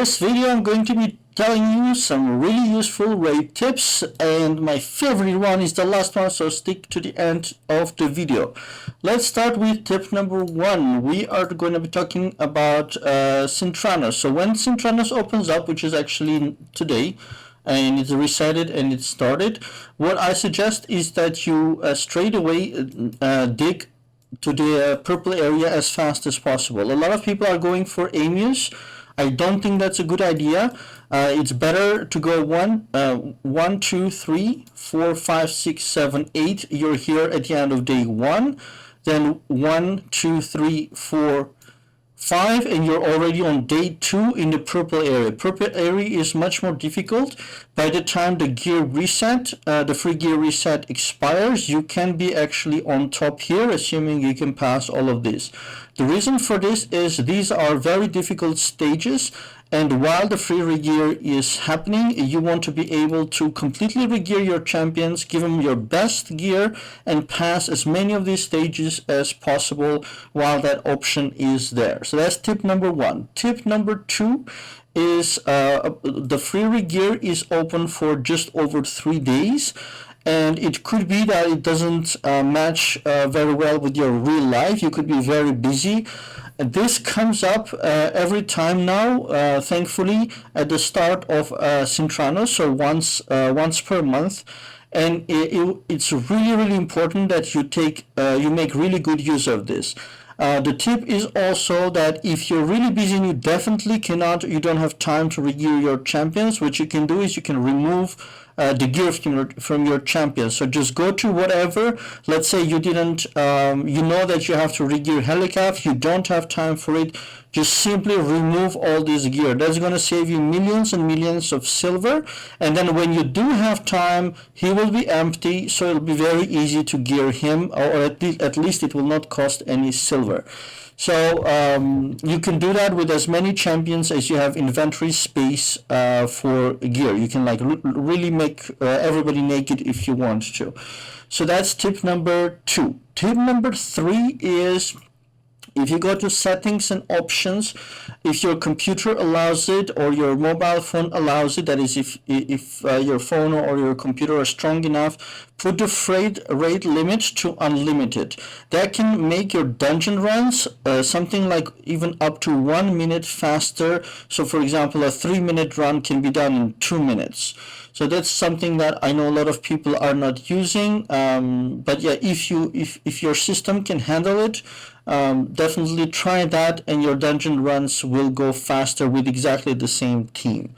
this video I'm going to be telling you some really useful raid tips, and my favorite one is the last one, so stick to the end of the video. Let's start with tip number 1. We are going to be talking about Synthranos. So when Synthranos opens up, which is actually today, and it's resetted and it started, what I suggest is that you straight away dig to the purple area as fast as possible. A lot of people are going for Amius. I don't think that's a good idea. It's better to go 1, 2, 3, 4, 5, 6, 7, 8. You're here at the end of day 1. Then 1, 2, 3, 4, 5, and you're already on day 2 in the purple area. Purple area is much more difficult. By the time the gear reset, the free gear reset expires, you can be actually on top here, assuming you can pass all of this. The reason for this is these are very difficult stages, and while the free regear is happening, you want to be able to completely regear your champions, give them your best gear, and pass as many of these stages as possible while that option is there. So that's tip number 1. Tip number 2 is the free regear is open for just over 3 days. And it could be that it doesn't match very well with your real life. You could be very busy. This comes up every time now, thankfully, at the start of Synthranos, so once per month. And it's really important that you make really good use of this. The tip is also that if you're really busy and you don't have time to regear your champions, what you can do is you can remove the gear from your champions. So just go to whatever. Let's say you didn't, you know that you have to regear Helicaf, you don't have time for it. Just simply remove all this gear. That's going to save you millions and millions of silver. And then when you do have time, he will be empty, so it'll be very easy to gear him, or at least it will not cost any silver. So you can do that with as many champions as you have inventory space for gear. You can really make everybody naked if you want to. So that's tip number 2. Tip number 3 is, if you go to settings and options, if your computer allows it or your mobile phone allows it, that is if your phone or your computer are strong enough, put the rate limit to unlimited. That can make your dungeon runs something like even up to 1 minute faster. So for example, a 3-minute run can be done in 2 minutes. So that's something that I know a lot of people are not using. But yeah, if your system can handle it, definitely try that, and your dungeon runs will go faster with exactly the same team.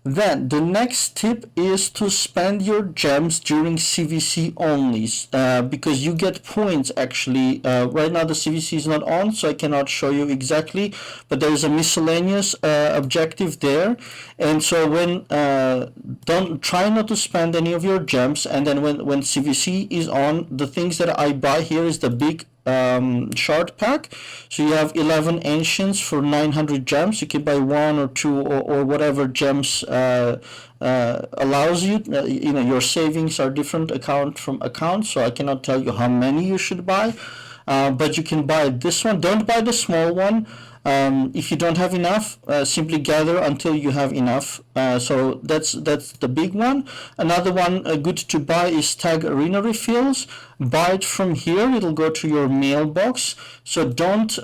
Then the next tip is to spend your gems during CVC only, because you get points actually. Right now the CVC is not on, so I cannot show you exactly, but there is a miscellaneous objective there. And so when don't try not to spend any of your gems, and then when CVC is on, the things that I buy here is the big shard pack. So you have 11 ancients for 900 gems. You can buy 1 or 2 or whatever gems allows you. Your savings are different account from account, so I cannot tell you how many you should buy, but you can buy this one. Don't buy the small one. If you don't have enough, simply gather until you have enough. So that's the big one. Another one good to buy is Tag Arena refills. Buy it from here. It'll go to your mailbox. So don't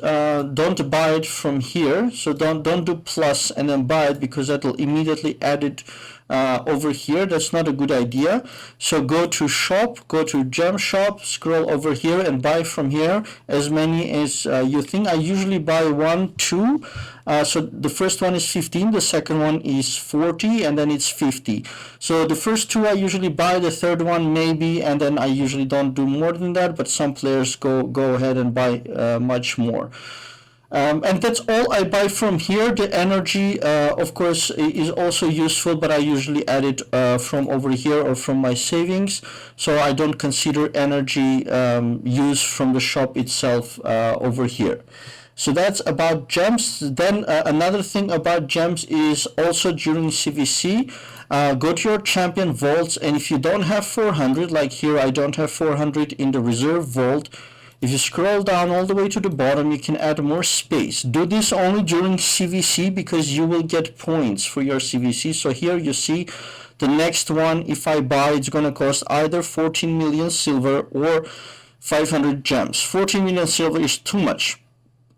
buy it from here. So don't do plus and then buy it, because that'll immediately add it over here. That's not a good idea. So go to shop, go to gem shop, scroll over here and buy from here as many as you think. I usually buy 1, 2. So the first one is 15, the second one is 40, and then it's 50. So the first 2 I usually buy, the third one maybe, and then I usually don't do more than that, but some players go ahead and buy much more. And that's all I buy from here. The energy, of course, is also useful, but I usually add it from over here or from my savings. So I don't consider energy used from the shop itself over here. So that's about gems. Then another thing about gems is also during CVC, go to your champion vaults, and if you don't have 400, like here I don't have 400 in the reserve vault, If you scroll down all the way to the bottom, you can add more space. Do this only during CVC because you will get points for your CVC. So here you see the next one, if I buy, it's going to cost either 14 million silver or 500 gems. 14 million silver is too much.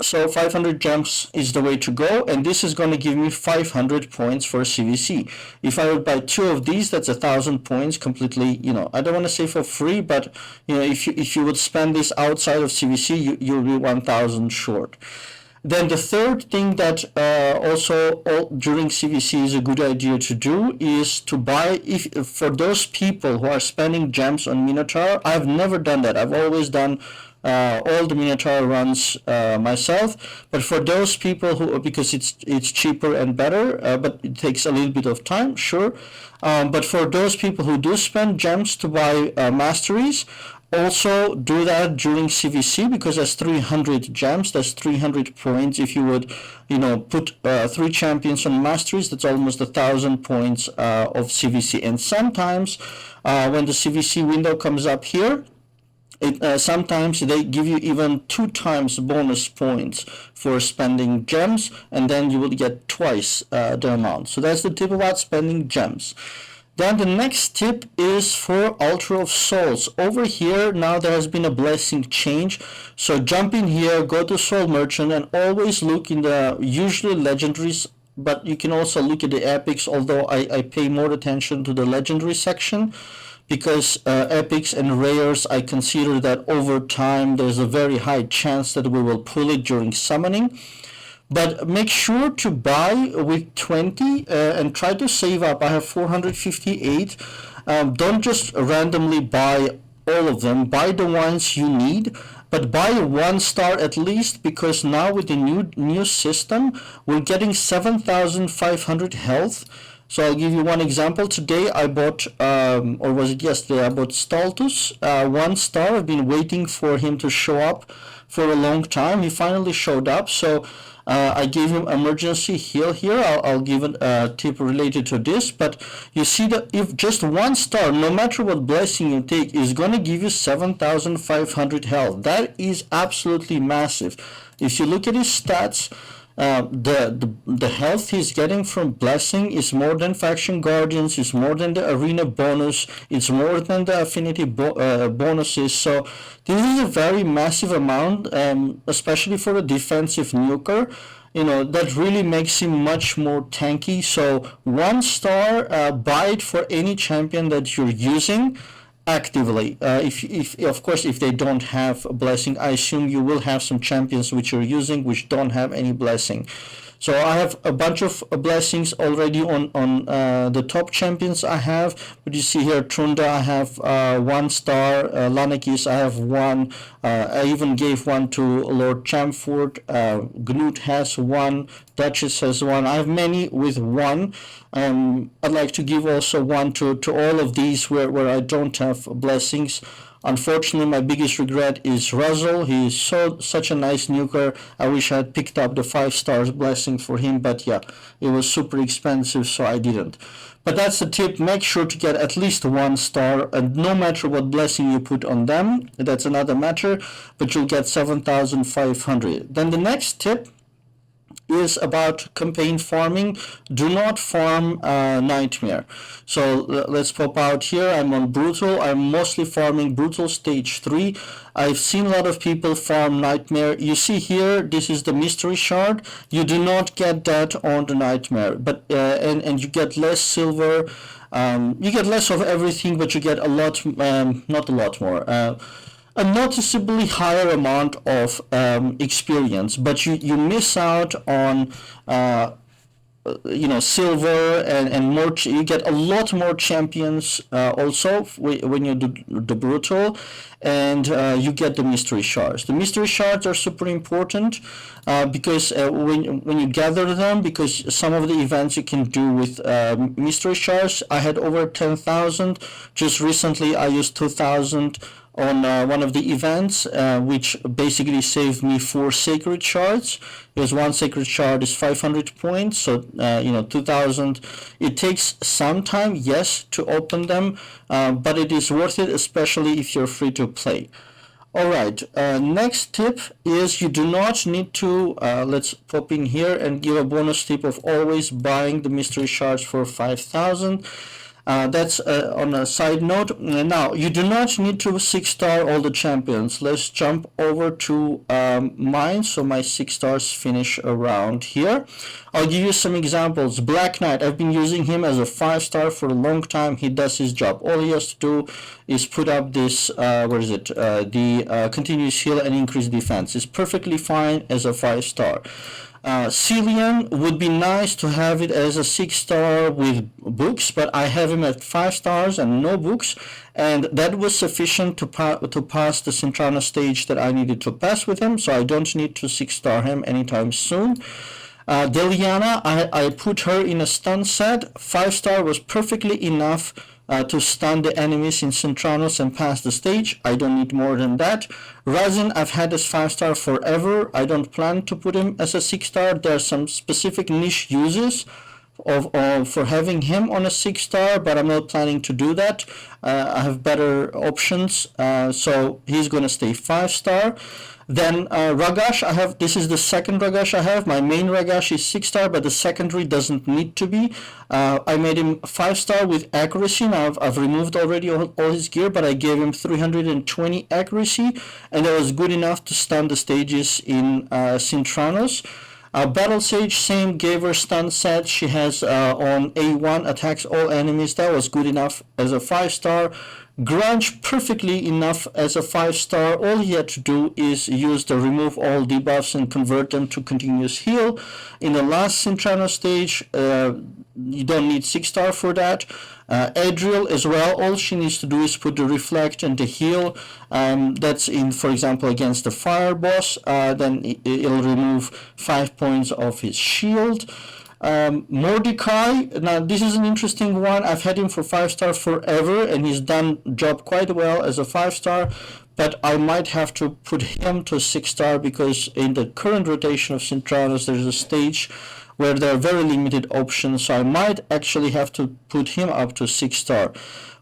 So 500 gems is the way to go, and this is going to give me 500 points for CVC. If I would buy 2 of these, that's 1,000 points completely, I don't want to say for free, but if you would spend this outside of CVC, you'll be 1,000 short. Then the third thing that also during CVC is a good idea to do is to buy, for those people who are spending gems on Minotaur. I've never done that. I've always done all the Minotaur runs myself, but for those people who, because it's cheaper and better, but it takes a little bit of time, sure. But for those people who do spend gems to buy masteries, also do that during CVC, because that's 300 gems, that's 300 points. If you would, put 3 champions on masteries, that's almost 1,000 points of CVC. And sometimes when the CVC window comes up here, sometimes they give you even 2 times bonus points for spending gems, and then you will get twice the amount. So that's the tip about spending gems. Then the next tip is for Altar of Souls. Over here, now there has been a blessing change. So jump in here, go to Soul Merchant, and always look in the usually legendaries, but you can also look at the epics, although I pay more attention to the legendary section, because epics and rares, I consider that over time there's a very high chance that we will pull it during summoning. But make sure to buy with 20 and try to save up. I have 458. Don't just randomly buy all of them. Buy the ones you need, but buy 1 star at least, because now with the new system, we're getting 7,500 health. So I'll give you one example. Today I bought, or was it yesterday, I bought Stultus, 1 star. I've been waiting for him to show up for a long time. He finally showed up, so I gave him emergency heal here. I'll give a tip related to this, but you see that if just 1 star, no matter what blessing you take, is going to give you 7,500 health. That is absolutely massive. If you look at his stats, the health he's getting from blessing is more than faction guardians, is more than the arena bonus, it's more than the affinity bonuses. So this is a very massive amount, especially for a defensive nuker. That really makes him much more tanky. So 1 star, buy it for any champion that you're using actively. If of course, if they don't have a blessing, I assume you will have some champions which you're using which don't have any blessing. So I have a bunch of blessings already on the top champions I have. But you see here, Trunda, I have 1 star. Lanakis, I have 1. I even gave 1 to Lord Champfort. Gnut has 1. Duchess has 1. I have many with 1. I'd like to give also 1 to all of these where I don't have blessings. Unfortunately, my biggest regret is Ruzzle. He is such a nice nuker. I wish I had picked up the 5 stars blessing for him, but yeah, it was super expensive, so I didn't. But that's the tip. Make sure to get at least 1 star, and no matter what blessing you put on them, that's another matter, but you'll get 7,500. Then the next tip is about campaign farming. Do not farm Nightmare. So let's pop out here. I'm on Brutal. I'm mostly farming Brutal Stage 3. I've seen a lot of people farm Nightmare. You see here, this is the Mystery Shard. You do not get that on the Nightmare, but and you get less silver. You get less of everything, but you get a lot, not a lot more. A noticeably higher amount of experience, but you miss out on silver and more. You get a lot more champions also when you do the Brutal, and you get the mystery shards. The mystery shards are super important because when you gather them, because some of the events you can do with mystery shards. I had over 10,000. Just recently I used 2,000 on one of the events, which basically saved me 4 sacred shards, because 1 sacred shard is 500 points, so 2,000. It takes some time, yes, to open them, but it is worth it, especially if you're free to play. Alright, next tip is you do not need to, let's pop in here and give a bonus tip of always buying the mystery shards for 5,000. That's on a side note. Now, you do not need to 6-star all the champions. Let's jump over to mine. So my 6 stars finish around here. I'll give you some examples. Black Knight, I've been using him as a 5-star for a long time. He does his job. All he has to do is put up this, the continuous heal and increase defense. It's perfectly fine as a 5-star. Cillian would be nice to have it as a 6-star with books, but I have him at 5 stars and no books, and that was sufficient to pass the Cintrano stage that I needed to pass with him, so I don't need to 6-star him anytime soon. Deliana, I put her in a stun set. 5-star was perfectly enough to stun the enemies in Cintranos and pass the stage. I don't need more than that. Razin, I've had as 5-star forever. I don't plan to put him as a 6-star. There are some specific niche uses for having him on a 6-star, but I'm not planning to do that. I have better options, so he's going to stay 5-star. Then Ragash, this is the second Ragash I have. My main Ragash is 6-star, but the secondary doesn't need to be. I made him 5-star with accuracy. Now I've removed already all his gear, but I gave him 320 accuracy, and that was good enough to stun the stages in Cintranos. Battle Sage, same, gave her stun set. She has on A1, attacks all enemies. That was good enough as a 5-star. Grunge, perfectly enough as a 5-star. All he had to do is use the remove all debuffs and convert them to continuous heal. In the last Cintrano stage, you don't need 6-star for that. Adriel as well, all she needs to do is put the reflect and the heal. That's in, for example, against the fire boss. Then it'll remove 5 points of his shield. Mordecai, now this is an interesting one. I've had him for 5-star forever, and he's done job quite well as a 5-star, but I might have to put him to 6-star because in the current rotation of Cintranos there's a stage where there are very limited options, so I might actually have to put him up to 6-star.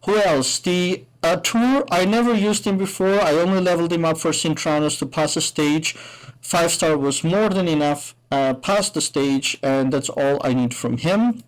Who else? The Tour, I never used him before. I only leveled him up for Cintranos to pass a stage. 5-star was more than enough. Pass the stage, and that's all I need from him.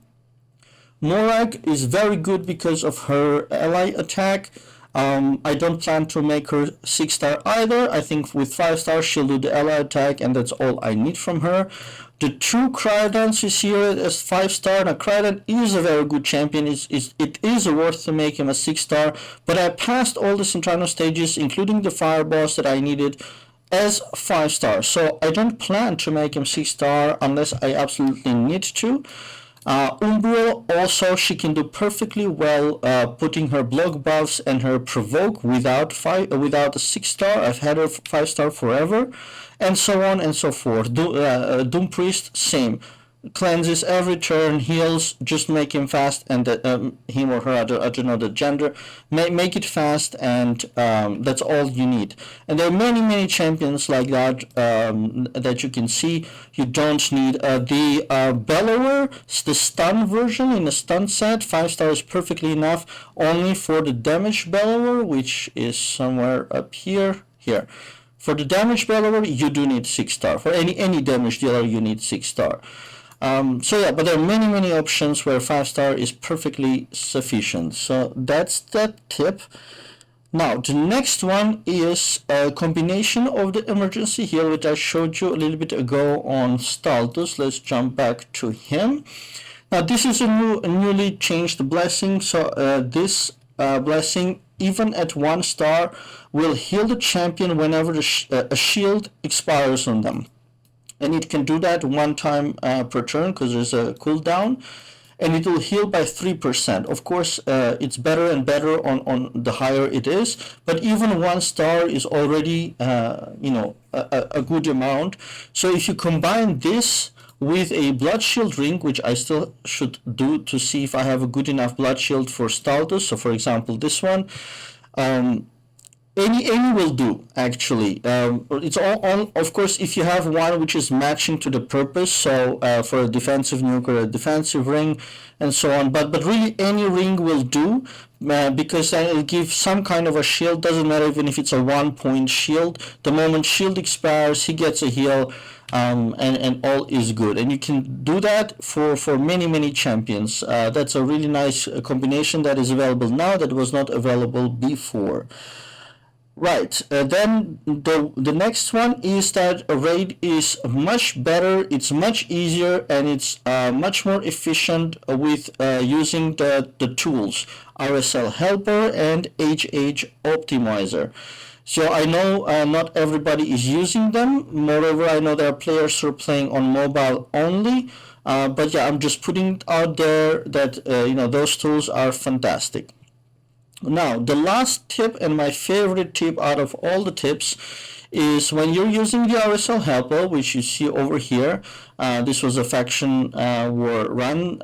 Morag is very good because of her ally attack. I don't plan to make her 6-star either. I think with 5-star she'll do the ally attack, and that's all I need from her. The true Crydance is here as 5-star. Now Crydance is a very good champion. It is worth to make him a 6-star, but I passed all the Cintrano stages, including the fire boss that I needed, as 5-star. So I don't plan to make him 6-star unless I absolutely need to. Umbral also, she can do perfectly well putting her block buffs and her provoke without a 6-star. I've had her 5-star forever, and so on and so forth. Doom Priest, same. Cleanses every turn, heals, just make him fast, and him or her, I don't know the gender, make it fast, and that's all you need. And there are many champions like that that you can see. You don't need the Bellower, the stun version in a stun set. 5-star is perfectly enough, only for the damage Bellower, which is somewhere up here. For the damage Bellower, you do need 6-star. For any damage dealer, you need 6-star. So yeah, but there are many options where 5-star is perfectly sufficient. So that's that tip. Now the next one is a combination of the emergency heal, which I showed you a little bit ago on Staldus. Let's jump back to him. Now this is a newly changed blessing. So this blessing, even at 1-star, will heal the champion whenever a shield expires on them. And it can do that 1 time per turn because there's a cooldown, and it will heal by 3%. Of course, it's better and better on the higher it is, but even 1-star is already a good amount. So if you combine this with a blood shield ring, which I still should do to see if I have a good enough blood shield for Staldus, so for example this one, any will do, actually. It's all on, of course, if you have one which is matching to the purpose, so for a defensive nuke or a defensive ring and so on, but really any ring will do. because it'll give some kind of a shield. Doesn't matter even if it's a 1-point shield. The moment shield expires, he gets a heal, and all is good. And you can do that for many champions. That's a really nice combination that is available now that was not available before. Right, then the next one is that raid is much better, it's much easier, and it's much more efficient with using the tools RSL Helper and HH Optimizer. So I know not everybody is using them. Moreover, I know there are players who are playing on mobile only. But yeah, I'm just putting it out there that those tools are fantastic. Now, the last tip and my favorite tip out of all the tips is when you're using the RSL Helper, which you see over here. This was a faction war run.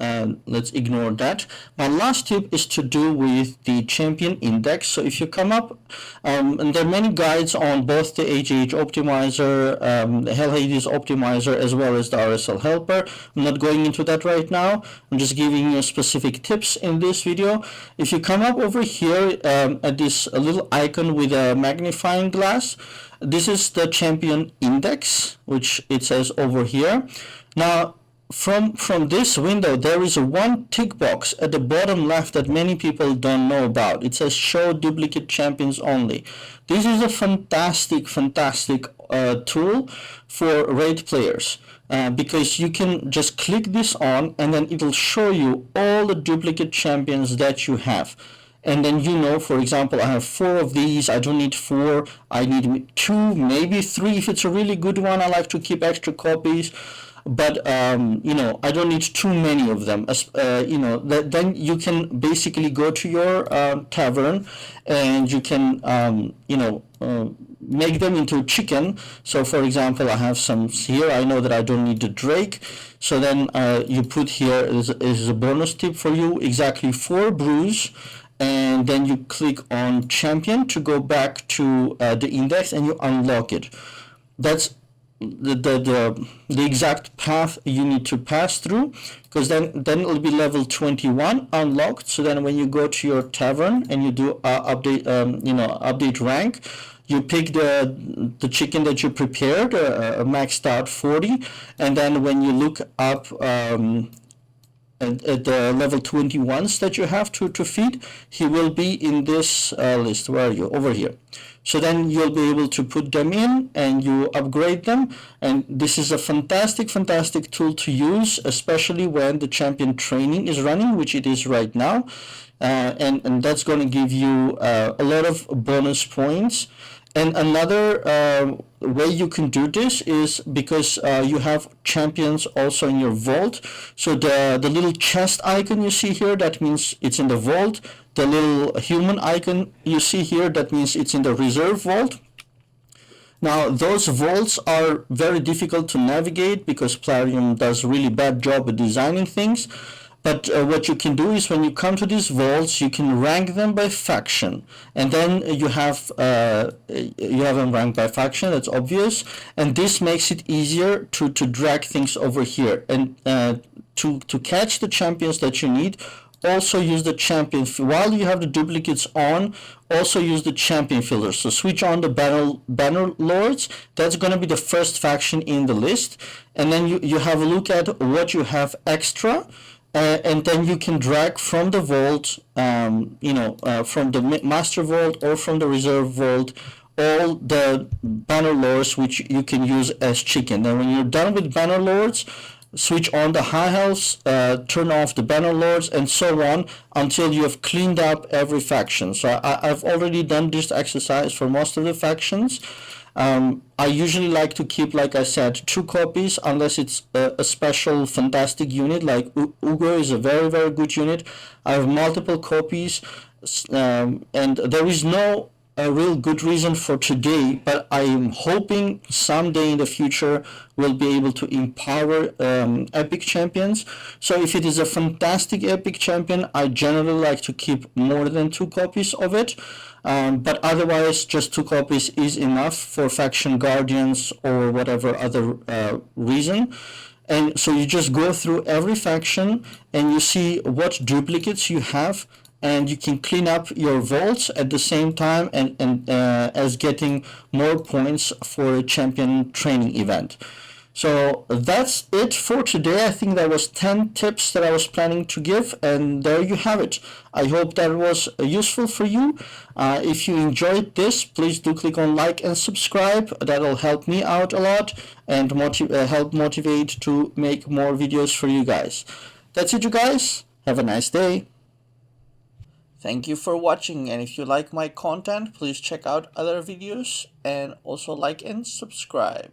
Let's ignore that. My last tip is to do with the champion index. So if you come up, and there are many guides on both the HH Optimizer, the Hell Hades Optimizer, as well as the RSL Helper. I'm not going into that right now. I'm just giving you specific tips in this video. If you come up over here at this little icon with a magnifying glass, this is the champion index, which it says over here. Now, from this window, there is a one tick box at the bottom left that many people don't know about. It says show duplicate champions only. This is a fantastic tool for raid players. Because you can just click this on and then it'll show you all the duplicate champions that you have. And then for example, I have 4 of these. I don't need 4. I need 2, maybe 3 if it's a really good one. I like to keep extra copies. But I don't need too many of them. Then you can basically go to your tavern and you can make them into chicken. So for example, I have some here. I know that I don't need the Drake. So then you put here is a bonus tip for you, exactly 4 brews. And then you click on champion to go back to the index and you unlock it. That's the exact path you need to pass through, because then it'll be level 21 unlocked. So then when you go to your tavern and you do update rank, you pick the chicken that you prepared, maxed out 40, and then when you look up at the level 21s that you have to feed, he will be in this list. Where are you? Over here. So then you'll be able to put them in and you upgrade them. And this is a fantastic tool to use, especially when the champion training is running, which it is right now. And that's going to give you a lot of bonus points. And another way you can do this is because you have champions also in your vault. So the little chest icon you see here, that means it's in the vault. The little human icon you see here, that means it's in the reserve vault. Now, those vaults are very difficult to navigate because Plarium does a really bad job at designing things. But what you can do is when you come to these vaults, you can rank them by faction, and then you have them ranked by faction. That's obvious, and this makes it easier to drag things over here and to catch the champions that you need. Also use the champion while you have the duplicates on. Also use the champion filter. So switch on the banner lords. That's going to be the first faction in the list, and then you have a look at what you have extra. And then you can drag from the vault, from the master vault or from the reserve vault, all the banner lords which you can use as chicken. Then when you're done with banner lords, switch on the high health, turn off the banner lords, and so on until you have cleaned up every faction. So I've already done this exercise for most of the factions. I usually like to keep, like I said, 2 copies unless it's a special fantastic unit. Like Ugo is a very good unit. I have multiple copies, and there is no real good reason for today, but I am hoping someday in the future we'll be able to empower epic champions. So if it is a fantastic epic champion, I generally like to keep more than 2 copies of it. But otherwise, just 2 copies is enough for faction guardians or whatever other reason. And so you just go through every faction and you see what duplicates you have, and you can clean up your vaults at the same time and as getting more points for a champion training event. So that's it for today. I think that was 10 tips that I was planning to give, and there you have it. I hope that was useful for you. If you enjoyed this, please do click on like and subscribe. That'll help me out a lot and help motivate to make more videos for you guys. That's it, you guys. Have a nice day. Thank you for watching, and if you like my content, please check out other videos and also like and subscribe.